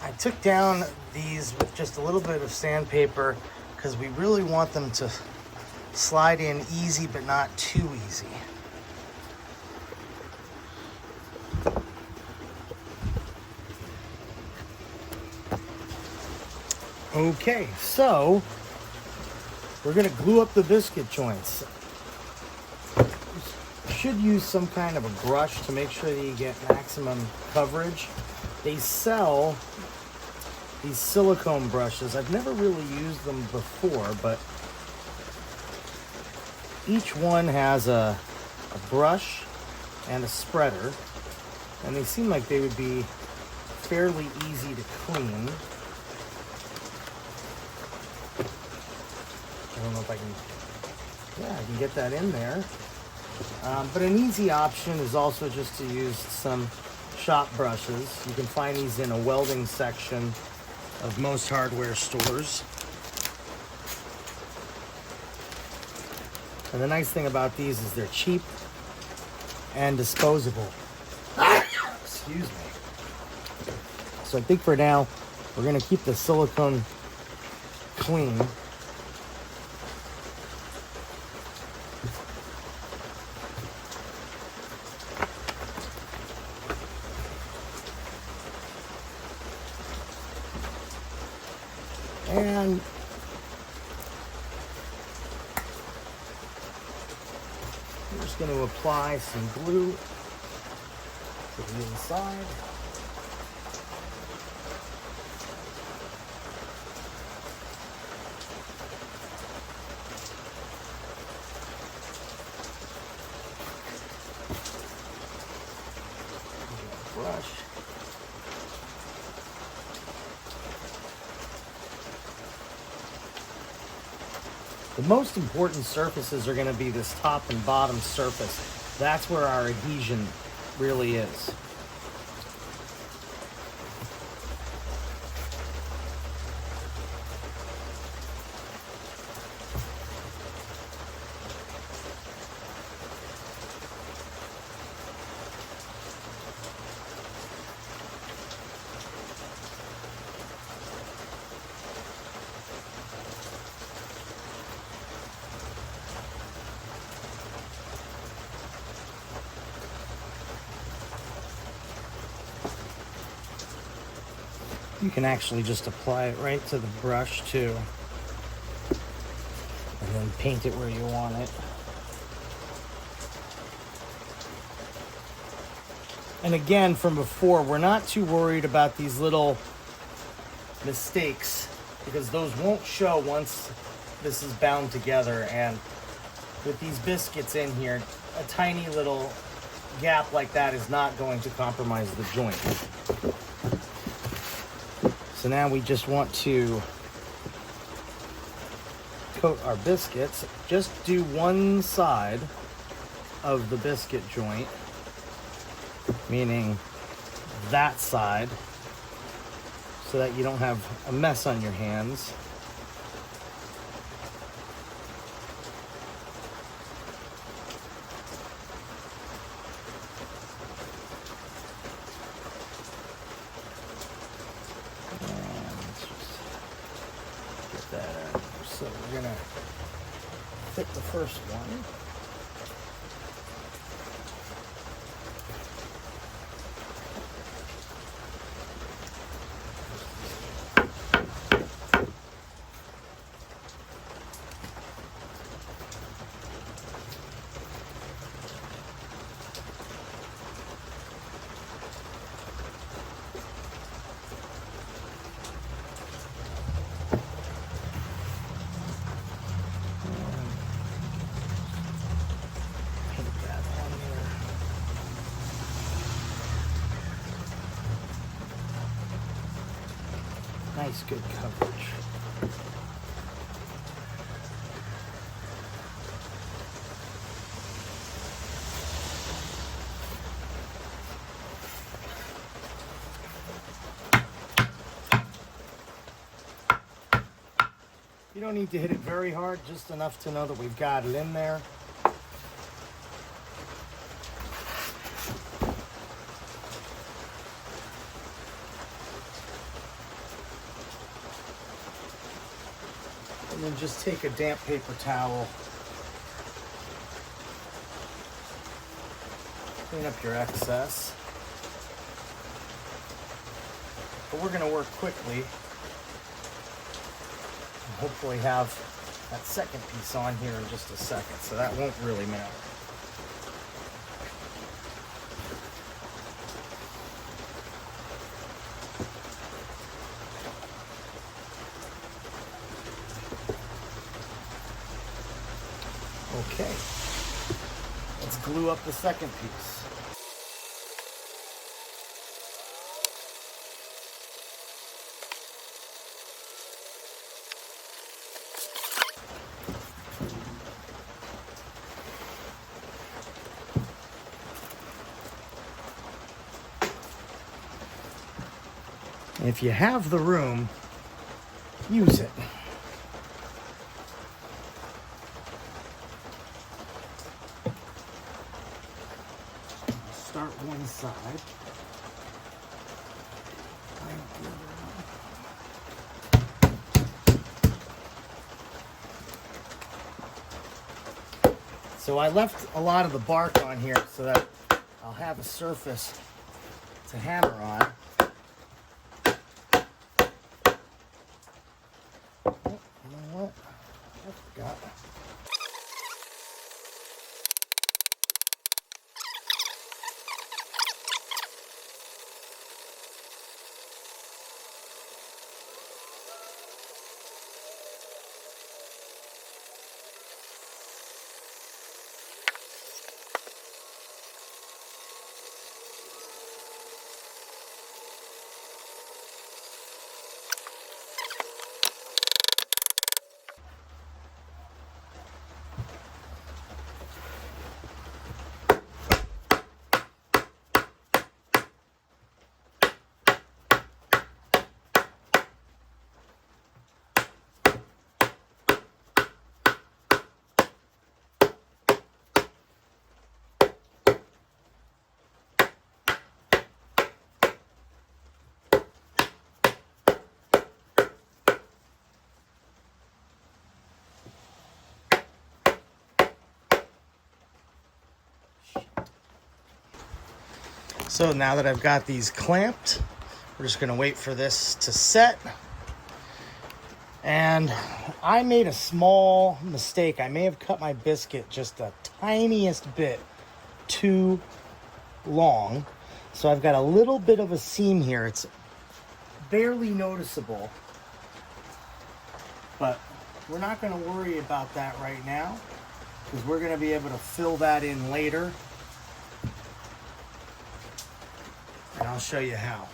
I took down these with just a little bit of sandpaper because we really want them to slide in easy, but not too easy. Okay, so we're gonna glue up the biscuit joints. You should use some kind of a brush to make sure that you get maximum coverage. They sell these silicone brushes. I've never really used them before, but each one has a brush and a spreader, and they seem like they would be fairly easy to clean. I don't know if I can get that in there. But an easy option is also just to use some shop brushes. You can find these in a welding section of most hardware stores. And the nice thing about these is they're cheap and disposable. Excuse me. So I think for now, we're gonna keep the silicone clean. And I'm just going to apply some glue to the inside. Brush. The most important surfaces are going to be this top and bottom surface. That's where our adhesion really is. You can actually just apply it right to the brush too, and then paint it where you want it. And again, from before, we're not too worried about these little mistakes because those won't show once this is bound together. And with these biscuits in here, a tiny little gap like that is not going to compromise the joint. So now we just want to coat our biscuits. Just do one side of the biscuit joint, meaning that side, so that you don't have a mess on your hands. So we're gonna fit the first one. Nice, good coverage. You don't need to hit it very hard, just enough to know that we've got it in there. And then just take a damp paper towel, clean up your excess. But we're going to work quickly and hopefully have that second piece on here in just a second, so that won't really matter. Okay, let's glue up the second piece. If you have the room, use it. Start one side. So I left a lot of the bark on here so that I'll have a surface to hammer on. So now that I've got these clamped, we're just gonna wait for this to set. And I made a small mistake. I may have cut my biscuit just the tiniest bit too long. So I've got a little bit of a seam here. It's barely noticeable, but we're not gonna worry about that right now because we're gonna be able to fill that in later. And I'll show you how.